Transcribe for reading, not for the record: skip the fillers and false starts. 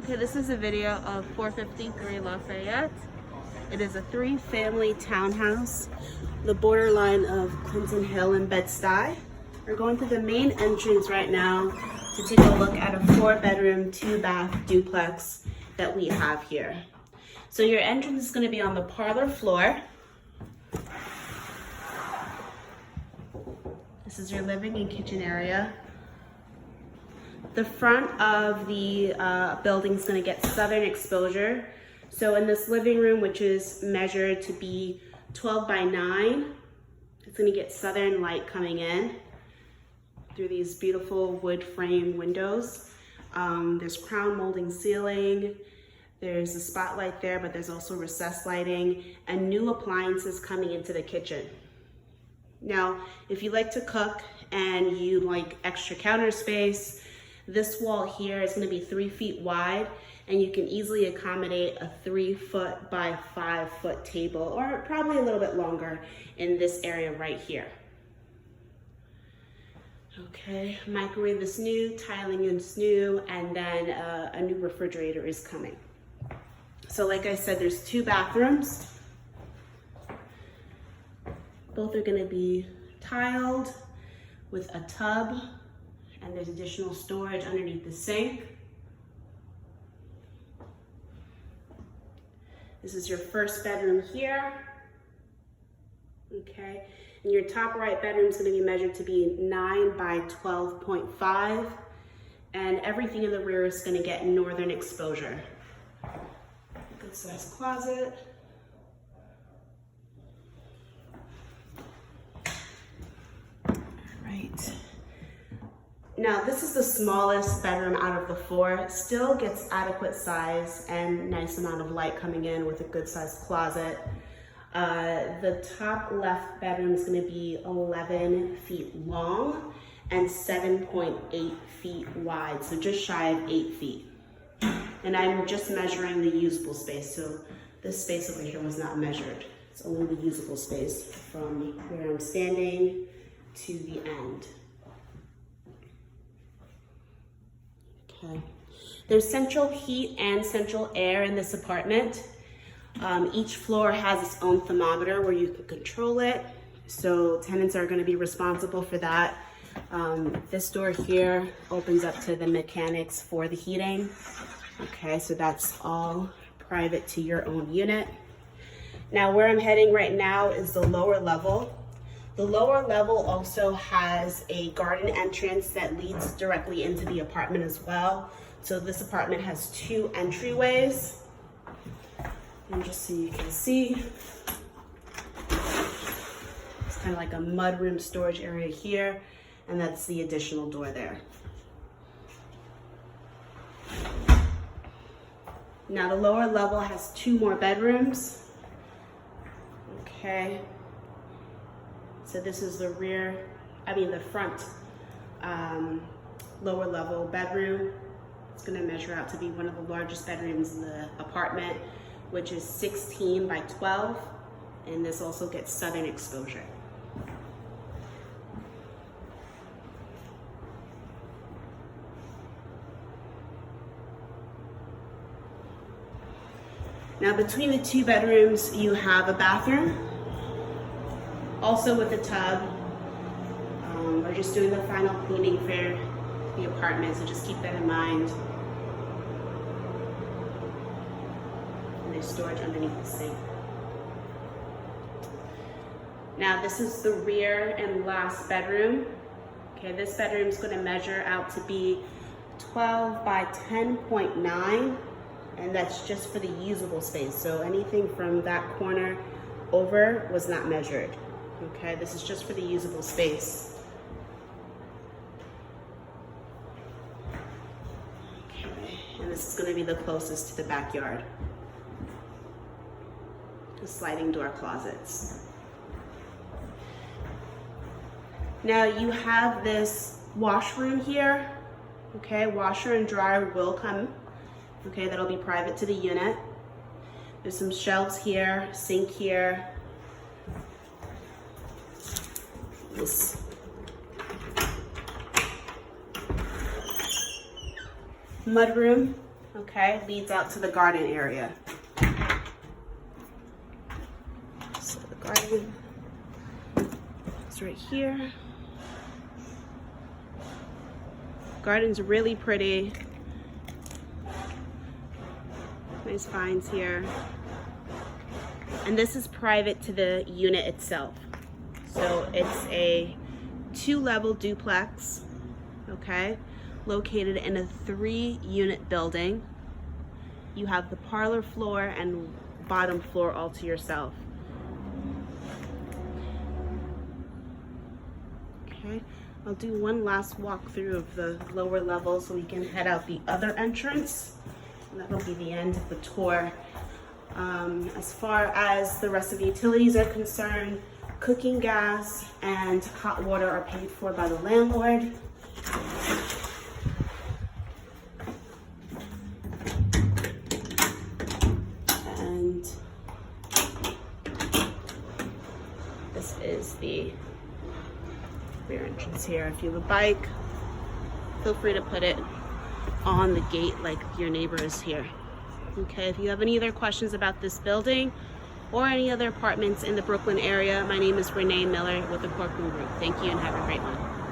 Okay, this is a video of 453 Lafayette. It is a 3-family townhouse, the borderline of Clinton Hill and Bed-Stuy. We're going to the main entrance right now to take a look at a 4-bedroom, 2-bath duplex that we have here. So your entrance is going to be on the parlor floor. This is your living and kitchen area. The front of the building is going to get southern exposure. So in this living room, which is measured to be 12 by 9, it's going to get southern light coming in through these beautiful wood frame windows. There's crown molding ceiling. There's a spotlight there, but there's also recessed lighting and new appliances coming into the kitchen. Now, if you like to cook and you like extra counter space, this wall here is going to be 3 feet wide, and you can easily accommodate a 3-foot by 5-foot table, or probably a little bit longer in this area right here. Okay, microwave is new, tiling is new, and then a new refrigerator is coming. So like I said, there's 2 bathrooms. Both are going to be tiled with a tub, and there's additional storage underneath the sink. This is your first bedroom here. Okay, and your top right bedroom is going to be measured to be 9 by 12.5, and everything in the rear is going to get northern exposure. Good sized closet. Now, this is the smallest bedroom out of the 4. It still gets adequate size and nice amount of light coming in with a good sized closet. The top left bedroom is going to be 11 feet long and 7.8 feet wide, so just shy of 8 feet. And I'm just measuring the usable space, so this space over here was not measured. It's only the usable space from where I'm standing to the end. Okay. There's central heat and central air in this apartment. Each floor has its own thermometer where you can control it. So tenants are going to be responsible for that. This door here opens up to the mechanics for the heating. Okay, so that's all private to your own unit. Now where I'm heading right now is the lower level. The lower level also has a garden entrance that leads directly into the apartment as well. So this apartment has 2 entryways. And just so you can see, it's kind of like a mudroom storage area here, and that's the additional door there. Now the lower level has 2 more bedrooms. Okay. So this is the front lower level bedroom. It's going to measure out to be one of the largest bedrooms in the apartment, which is 16 by 12, and this also gets southern exposure. Now between the 2 bedrooms, you have a bathroom, also with a tub. We're just doing the final cleaning for the apartment, so just keep that in mind. And there's storage underneath the sink. Now this is the rear and last bedroom. Okay, this bedroom is going to measure out to be 12 by 10.9, and that's just for the usable space. So anything from that corner over was not measured. Okay, this is just for the usable space. Okay, and this is going to be the closest to the backyard. The sliding door closets. Now you have this washroom here. Okay, washer and dryer will come. Okay, that'll be private to the unit. There's some shelves here, sink here. This mudroom okay, leads out to the garden area. So the garden is right here. Garden's really pretty. Nice vines here. And this is private to the unit itself. So it's a 2-level duplex, okay, located in a 3-unit building. You have the parlor floor and bottom floor all to yourself. Okay, I'll do one last walkthrough of the lower level so we can head out the other entrance. And that'll be the end of the tour. As far as the rest of the utilities are concerned, cooking gas and hot water are paid for by the landlord. And this is the rear entrance here. If you have a bike, feel free to put it on the gate like your neighbor is here. Okay, if you have any other questions about this building or any other apartments in the Brooklyn area, my name is Renee Miller with the Corcoran Group. Thank you and have a great one.